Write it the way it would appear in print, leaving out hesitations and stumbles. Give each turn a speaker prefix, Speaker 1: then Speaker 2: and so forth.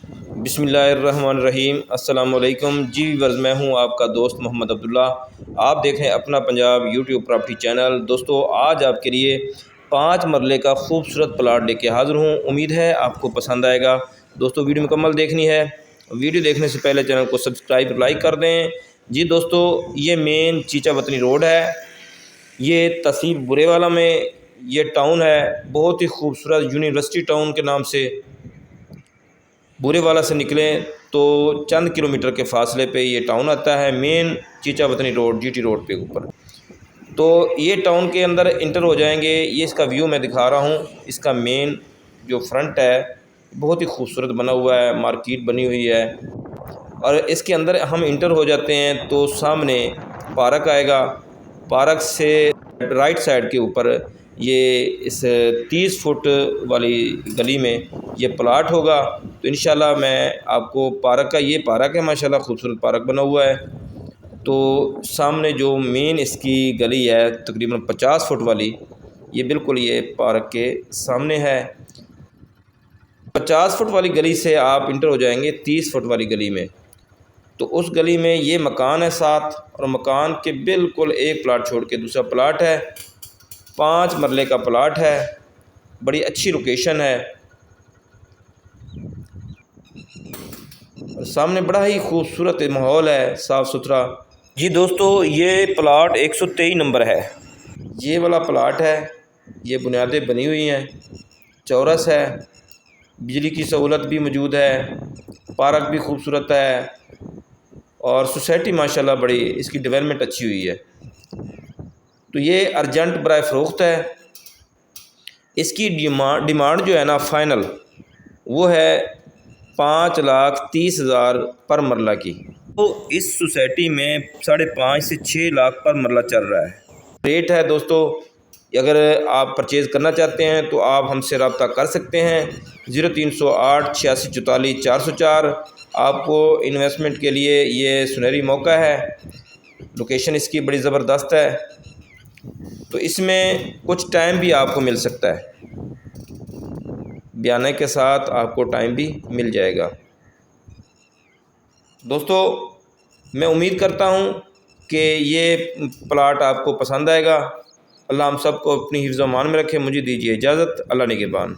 Speaker 1: बिस्मिल्लाहिर्रहमानिर्रहीम। अस्सलाम वालेकुम जी वर्ज़, मैं हूं आपका दोस्त मोहम्मद अब्दुल्ला। आप देख रहे हैं अपना पंजाब यूट्यूब प्रॉपर्टी चैनल। दोस्तों, आज आपके लिए 5 मरले का खूबसूरत प्लाट लेके हाज़िर हूं। उम्मीद है आपको पसंद आएगा। दोस्तों, वीडियो मुकम्मल देखनी है। वीडियो देखने से पहले चैनल को सब्सक्राइब लाइक कर दें। जी दोस्तों, ये मेन चीचा वतनी रोड है। ये तहसील बुरेवाला में ये टाउन है। बहुत ही खूबसूरत यूनिवर्सिटी टाउन के नाम से बुरेवाला से निकलें तो चंद किलोमीटर के फासले पे ये टाउन आता है। मेन चीचा वतनी रोड जीटी रोड पे ऊपर। तो ये टाउन के अंदर इंटर हो जाएंगे। ये इसका व्यू मैं दिखा रहा हूँ। इसका मेन जो फ्रंट है बहुत ही खूबसूरत बना हुआ है, मार्केट बनी हुई है। और इसके अंदर हम इंटर हो जाते हैं तो सामने पार्क आएगा। पार्क से राइट साइड के ऊपर ये इस 30 फुट वाली गली में ये प्लाट होगा। तो इंशाल्लाह मैं आपको पार्क का, ये पार्क है माशाल्लाह, खूबसूरत पार्क बना हुआ है। तो सामने जो मेन इसकी गली है तकरीबन 50 फुट वाली, ये बिल्कुल ये पार्क के सामने है। 50 फुट वाली गली से आप इंटर हो जाएंगे 30 फुट वाली गली में। तो उस गली में ये मकान है साथ, और मकान के बिल्कुल एक प्लाट छोड़ के दूसरा प्लाट है। 5 मरले का प्लाट है। बड़ी अच्छी लोकेशन है और सामने बड़ा ही खूबसूरत माहौल है, साफ़ सुथरा। जी दोस्तों, ये प्लाट 123 नंबर है। ये वाला प्लाट है। ये बुनियादें बनी हुई हैं, चौरस है, बिजली की सहूलत भी मौजूद है, पार्क भी खूबसूरत है और सोसाइटी माशाल्लाह बड़ी इसकी डेवलपमेंट अच्छी हुई है। तो ये अर्जेंट बराए फ़रोख्त है। इसकी डिमांड जो है ना फाइनल, वो है 5,30,000 पर मरला की। तो इस सोसाइटी में 5.5 से 6 लाख पर मरला चल रहा है। रेट है दोस्तों। अगर आप परचेज़ करना चाहते हैं तो आप हमसे रब्ता कर सकते हैं। 0308 86 44 404। आपको इन्वेस्टमेंट के लिए ये सुनहरी मौका है। लोकेशन इसकी बड़ी ज़बरदस्त है। तो इसमें कुछ टाइम भी आपको मिल सकता है, बयाने के साथ आपको टाइम भी मिल जाएगा। दोस्तों, मैं उम्मीद करता हूँ कि ये प्लाट आपको पसंद आएगा। अल्लाह हम सब को अपनी हिफ्ज़-ओ-अमान में रखे। मुझे दीजिए इजाज़त। अल्लाह निगहबान।